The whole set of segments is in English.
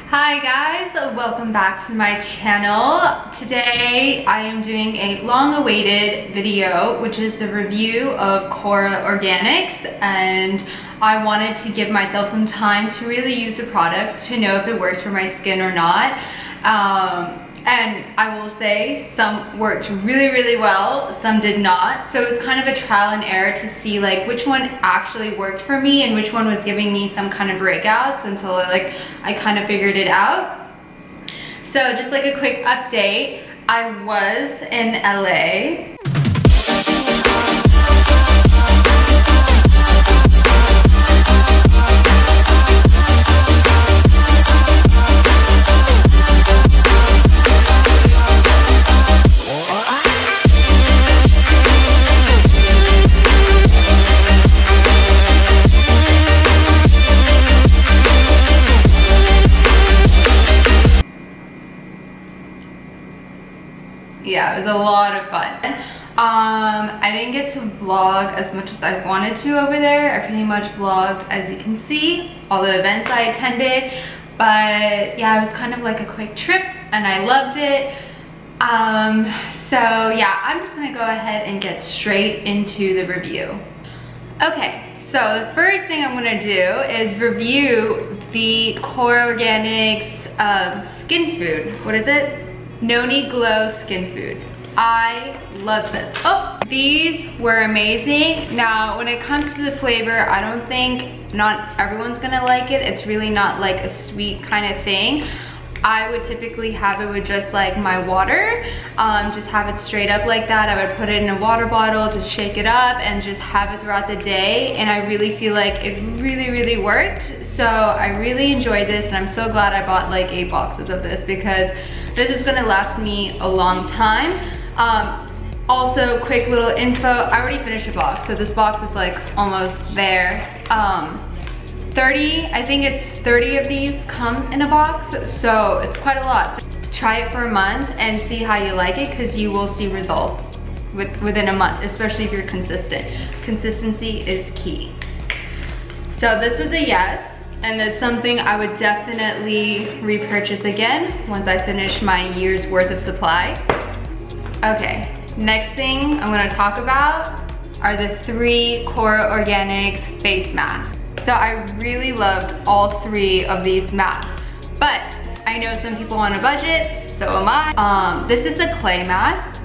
Hi guys, welcome back to my channel. Today I am doing a long-awaited video, which is the review of Kora Organics, and I wanted to give myself some time to really use the products to know if it works for my skin or not. And I will say some worked really well, some did not. So it was kind of a trial and error to see like which one actually worked for me and which one was giving me some kind of breakouts until I kind of figured it out. So just like a quick update, I was in LA. Yeah, it was a lot of fun. I didn't get to vlog as much as I wanted to over there. I pretty much vlogged, as you can see, all the events I attended. But yeah, it was kind of like a quick trip and I loved it. So yeah, I'm just gonna go ahead and get straight into the review. Okay, so the first thing I'm gonna do is review the Kora Organics skin food. What is it? Noni Glow Skin Food. I love this. Oh, these were amazing. Now, when it comes to the flavor, I don't think not everyone's gonna like it. It's really not like a sweet kind of thing. I would typically have it with just like my water, just have it straight up like that. I would put it in a water bottle, just shake it up and just have it throughout the day. And I really feel like it really worked. So I really enjoyed this and I'm so glad I bought like 8 boxes of this because this is gonna last me a long time. Also, quick little info, I already finished a box, so this box is like almost there. 30, I think it's 30 of these come in a box, so it's quite a lot. Try it for a month and see how you like it because you will see results within a month, especially if you're consistent. Consistency is key. So this was a yes. And it's something I would definitely repurchase again once I finish my year's worth of supply. Okay, next thing I'm gonna talk about are the 3 Kora Organics face masks. So I really loved all 3 of these masks, but I know some people on a budget, so am I. This is a clay mask.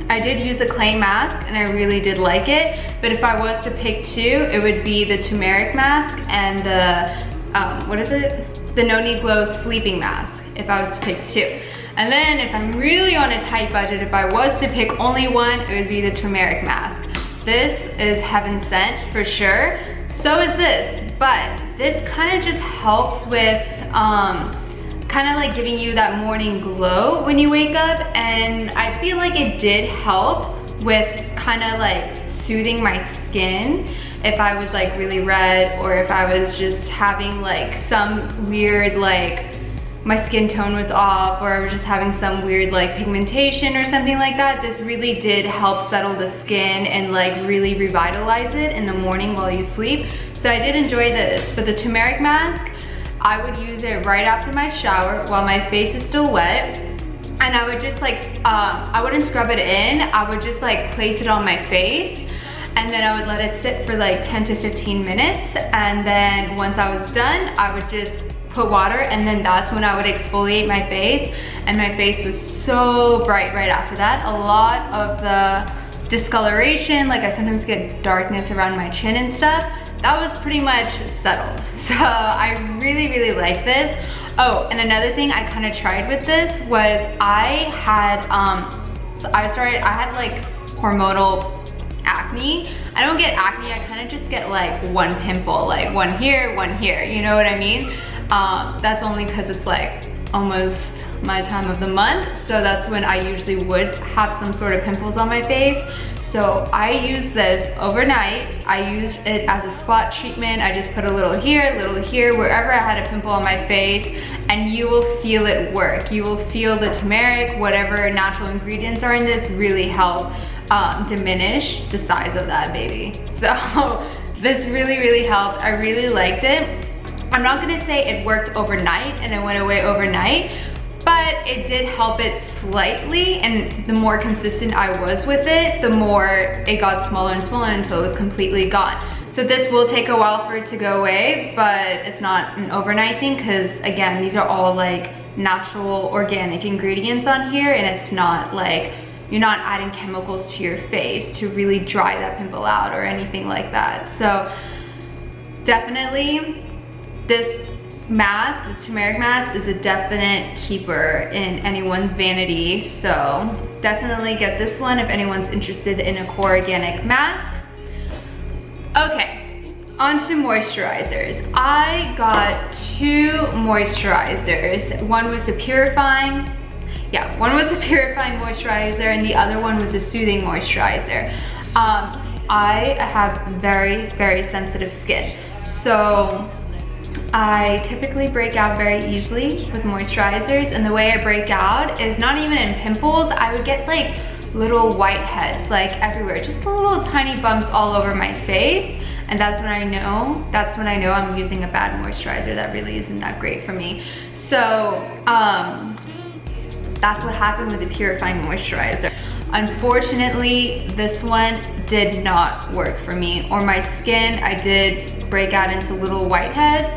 I did use a clay mask and I really did like it, but if I was to pick 2, it would be the turmeric mask and the, what is it? The Noni Glow sleeping mask, if I was to pick 2. And then if I'm really on a tight budget, if I was to pick only one, it would be the turmeric mask. This is heaven sent for sure. So is this, but this kind of just helps with, kind of like giving you that morning glow when you wake up, and I feel like it did help with kind of like soothing my skin if I was like really red or if I was just having like some weird like my skin tone was off or I was just having some weird like pigmentation or something like that. This really did help settle the skin and like really revitalize it in the morning while you sleep. So I did enjoy this, but the turmeric mask, I would use it right after my shower while my face is still wet. And I would just like, I wouldn't scrub it in. I would just like place it on my face. And then I would let it sit for like 10 to 15 minutes. And then once I was done, I would just put water and then that's when I would exfoliate my face. And my face was so bright right after that. A lot of the discoloration, like I sometimes get darkness around my chin and stuff, that was pretty much settled. So I really like this. Oh, and another thing I kind of tried with this was I had like hormonal acne. I don't get acne, I kind of just get like one pimple, like one here, you know what I mean? That's only because it's like almost my time of the month, so that's when I usually would have some sort of pimples on my face. So I use this overnight. I used it as a spot treatment. I just put a little here, wherever I had a pimple on my face, and you will feel it work. You will feel the turmeric, whatever natural ingredients are in this really help diminish the size of that baby. So this really helped. I really liked it. I'm not gonna say it worked overnight and it went away overnight, but it did help it slightly, and the more consistent I was with it, the more it got smaller and smaller until it was completely gone. So this will take a while for it to go away, but it's not an overnight thing because again, these are all like natural organic ingredients on here, and it's not like, you're not adding chemicals to your face to really dry that pimple out or anything like that. So definitely this mask, this turmeric mask, is a definite keeper in anyone's vanity. So definitely get this one if anyone's interested in a core organic mask. Okay, on to moisturizers. I got 2 moisturizers. One was a purifying moisturizer, and the other one was a soothing moisturizer. I have very, very sensitive skin. So I typically break out very easily with moisturizers, and the way I break out is not even in pimples. I would get like little whiteheads like everywhere, just little tiny bumps all over my face, and that's when I know I'm using a bad moisturizer that really isn't that great for me. So that's what happened with the purifying moisturizer. Unfortunately, this one did not work for me or my skin. I did break out into little whiteheads.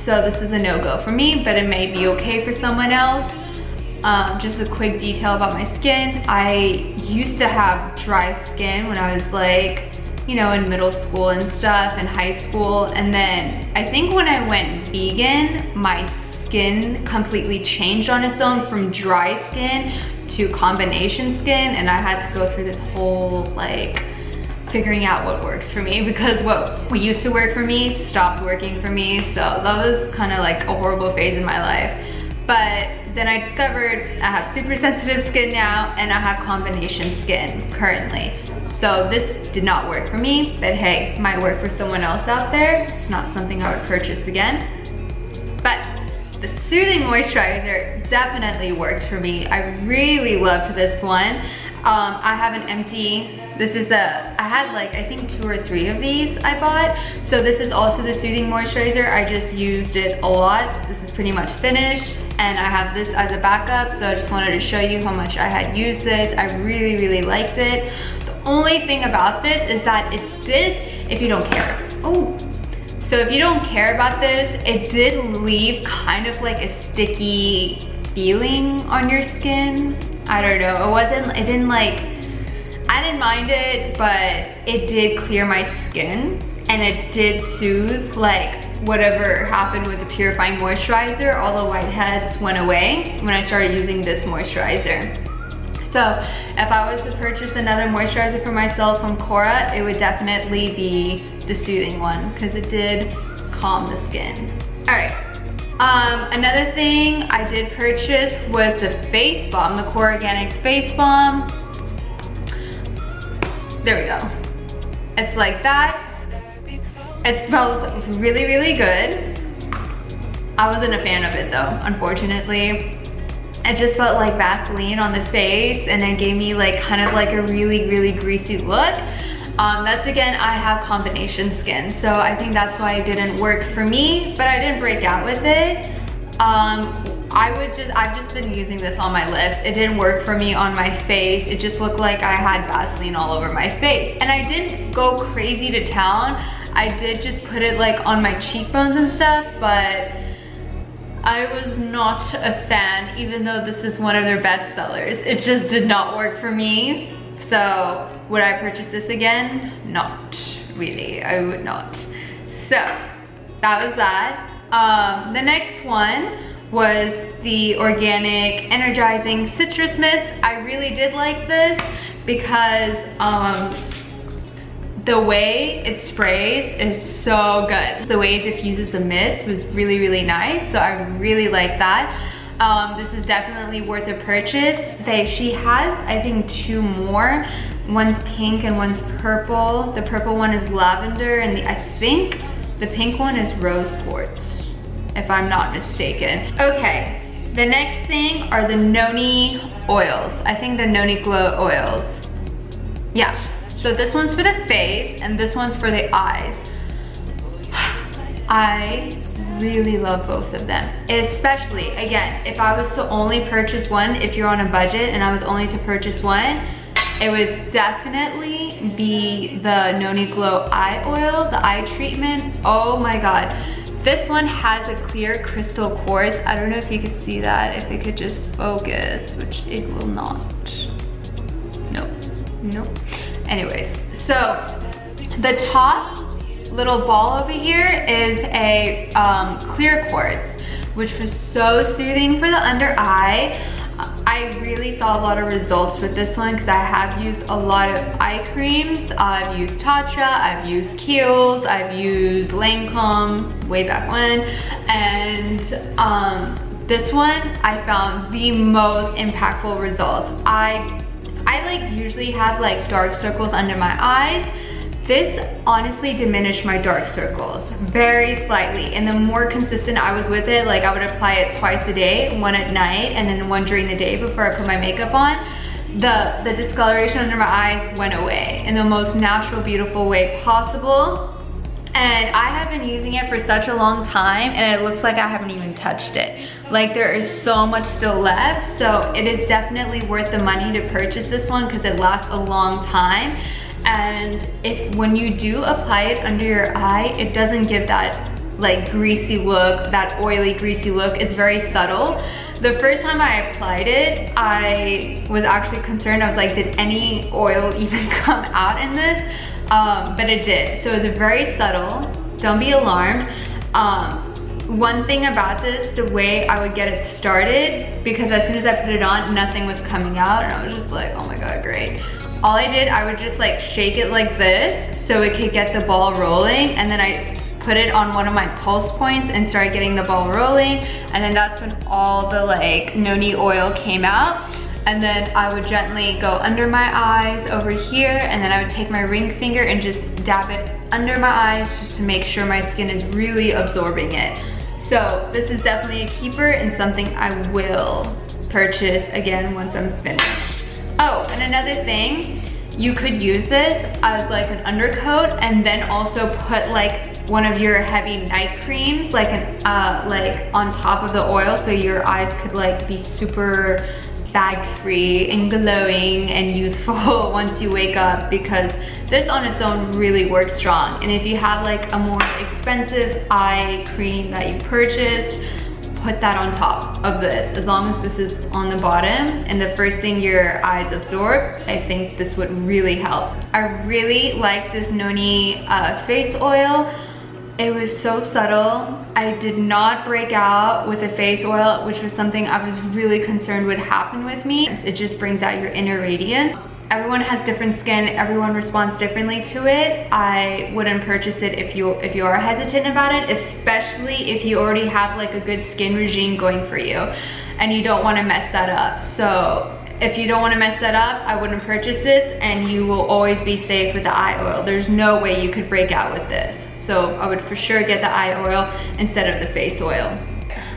So this is a no-go for me, but it may be okay for someone else. Just a quick detail about my skin. I used to have dry skin when I was like, you know, in middle school and stuff, and high school. And then I think when I went vegan, my skin completely changed on its own from dry skin to combination skin, and I had to go through this whole like figuring out what works for me, because what used to work for me stopped working for me. So that was kind of like a horrible phase in my life. But then I discovered I have super sensitive skin now, and I have combination skin currently. So this did not work for me, but hey, might work for someone else out there. It's not something I would purchase again. But the soothing moisturizer definitely worked for me. I really loved this one. I have an empty, I had like, I think 2 or 3 of these I bought. So this is also the soothing moisturizer. I just used it a lot. This is pretty much finished, and I have this as a backup. So I just wanted to show you how much I had used this. I really, really liked it. The only thing about this is that it did, if you don't care. Oh. So if you don't care about this, it did leave kind of like a sticky feeling on your skin. I don't know, I didn't mind it, but it did clear my skin, and it did soothe like whatever happened with the purifying moisturizer. All the whiteheads went away when I started using this moisturizer. So if I was to purchase another moisturizer for myself from Cora, it would definitely be the soothing one, because it did calm the skin. All right, another thing I did purchase was the face balm, the Core Organics face balm. There we go. It's like that. It smells really, really good. I wasn't a fan of it though, unfortunately. It just felt like Vaseline on the face, and it gave me like kind of like a really, really greasy look. That's again, I have combination skin, so I think that's why it didn't work for me, but I didn't break out with it. I've just been using this on my lips. It didn't work for me on my face. It just looked like I had Vaseline all over my face. And I didn't go crazy to town. I did just put it like on my cheekbones and stuff, but I was not a fan, even though this is one of their best sellers. It just did not work for me. So would I purchase this again? Not really, I would not. So that was that. The next one was the Organic Energizing Citrus Mist. I really did like this because the way it sprays is so good. The way it diffuses the mist was really, really nice. So I really like that. This is definitely worth a purchase. She has, I think, 2 more. One's pink and one's purple. The purple one is lavender, and I think the pink one is rose quartz, if I'm not mistaken. Okay, the next thing are the Noni oils. I think the Noni Glow oils. Yeah, so this one's for the face and this one's for the eyes. I really love both of them. Especially, again, if I was to only purchase one, if you're on a budget and I was only to purchase one, it would definitely be the Noni Glow Eye Oil, the eye treatment. Oh my God. This one has a clear crystal quartz. I don't know if you could see that, if it could just focus, which it will not. Nope. Anyways, so the top little ball over here is a clear quartz, which was so soothing for the under eye. I really saw a lot of results with this one because I have used a lot of eye creams. I've used Tatcha, I've used Kiehl's, I've used Lancome way back when, and this one I found the most impactful results. I like usually have like dark circles under my eyes. This honestly diminished my dark circles very slightly, and the more consistent I was with it, like I would apply it twice a day, one at night and then one during the day before I put my makeup on, the discoloration under my eyes went away in the most natural, beautiful way possible. And I have been using it for such a long time and it looks like I haven't even touched it. Like there is so much still left, so it is definitely worth the money to purchase this one because it lasts a long time. And when you do apply it under your eye, it doesn't give that like greasy look, that oily greasy look. It's very subtle. The first time I applied it, I was actually concerned. I was like, did any oil even come out in this? But it did. So it's very subtle. Don't be alarmed. One thing about this, the way I would get it started, because as soon as I put it on, nothing was coming out, and I was just like, oh my God, great. All I did, I would just like shake it like this so it could get the ball rolling, and then I put it on one of my pulse points and started getting the ball rolling, and then that's when all the like Noni oil came out. And then I would gently go under my eyes over here, and then I would take my ring finger and just dab it under my eyes just to make sure my skin is really absorbing it. So this is definitely a keeper and something I will purchase again once I'm finished. Oh, and another thing, you could use this as like an undercoat and then also put like one of your heavy night creams like on top of the oil, so your eyes could like be super bag-free and glowing and youthful once you wake up, because this on its own really works strong. And if you have like a more expensive eye cream that you purchased, put that on top of this. As long as this is on the bottom and the first thing your eyes absorb, I think this would really help. I really like this Noni face oil. It was so subtle. I did not break out with a face oil, which was something I was really concerned would happen with me. It just brings out your inner radiance. Everyone has different skin, everyone responds differently to it. I wouldn't purchase it if you are hesitant about it, especially if you already have like a good skin regime going for you and you don't want to mess that up. So if you don't want to mess that up, I wouldn't purchase this, and you will always be safe with the eye oil. There's no way you could break out with this. So I would for sure get the eye oil instead of the face oil.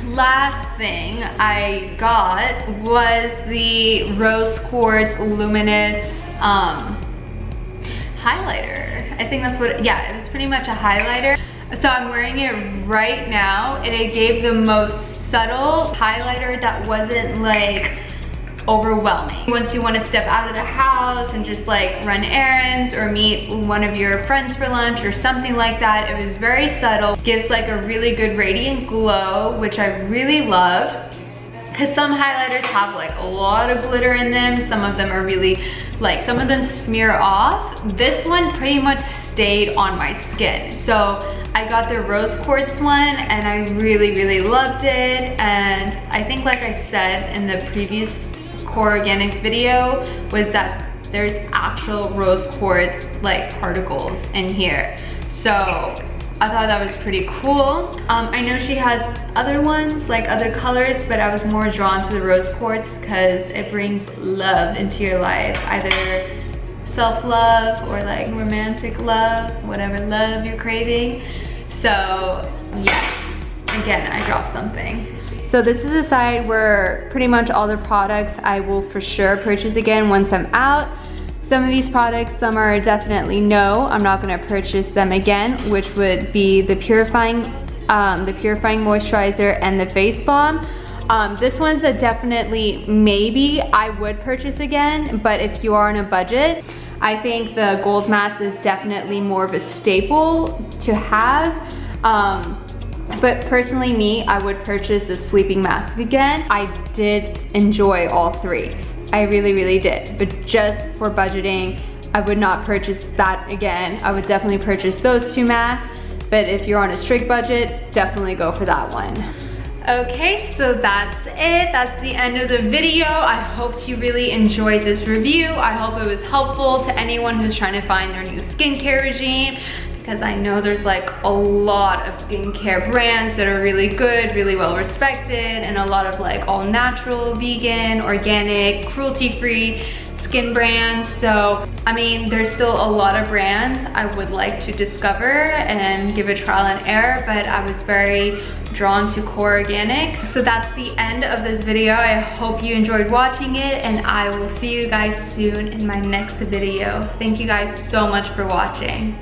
Last thing I got was the Rose Quartz Luminous highlighter. I think that's what, yeah, it was pretty much a highlighter. So I'm wearing it right now, and it gave the most subtle highlighter that wasn't like overwhelming. Once you want to step out of the house and just like run errands or meet one of your friends for lunch or something like that, it was very subtle. Gives like a really good radiant glow, which I really love, because some highlighters have like a lot of glitter in them. Some of them are really like, some of them smear off. This one pretty much stayed on my skin. So I got the Rose Quartz one and I really loved it. And I think, like I said in the previous Core Organics video, was that there's actual rose quartz like particles in here. So I thought that was pretty cool. I know she has other ones, like other colors, but I was more drawn to the rose quartz because it brings love into your life, either self-love or like romantic love, whatever love you're craving. So yes, again, I dropped something. So this is a site where pretty much all the products I will for sure purchase again once I'm out. Some of these products, some are definitely no, I'm not gonna purchase them again, which would be the Purifying the purifying moisturizer and the face balm. This one's a definitely maybe I would purchase again, but if you are on a budget, I think the Gold Mask is definitely more of a staple to have. But personally me, I would purchase the sleeping mask again. I did enjoy all three. I really, really did. But just for budgeting, I would not purchase that again. I would definitely purchase those two masks. But if you're on a strict budget, definitely go for that one. Okay, so that's it. That's the end of the video. I hope you really enjoyed this review. I hope it was helpful to anyone who's trying to find their new skincare regime, because I know there's like a lot of skincare brands that are really good, really well respected, and a lot of like all natural, vegan, organic, cruelty-free skin brands. So, I mean, there's still a lot of brands I would like to discover and give a trial and error, but I was very drawn to Core Organic. So that's the end of this video. I hope you enjoyed watching it, and I will see you guys soon in my next video. Thank you guys so much for watching.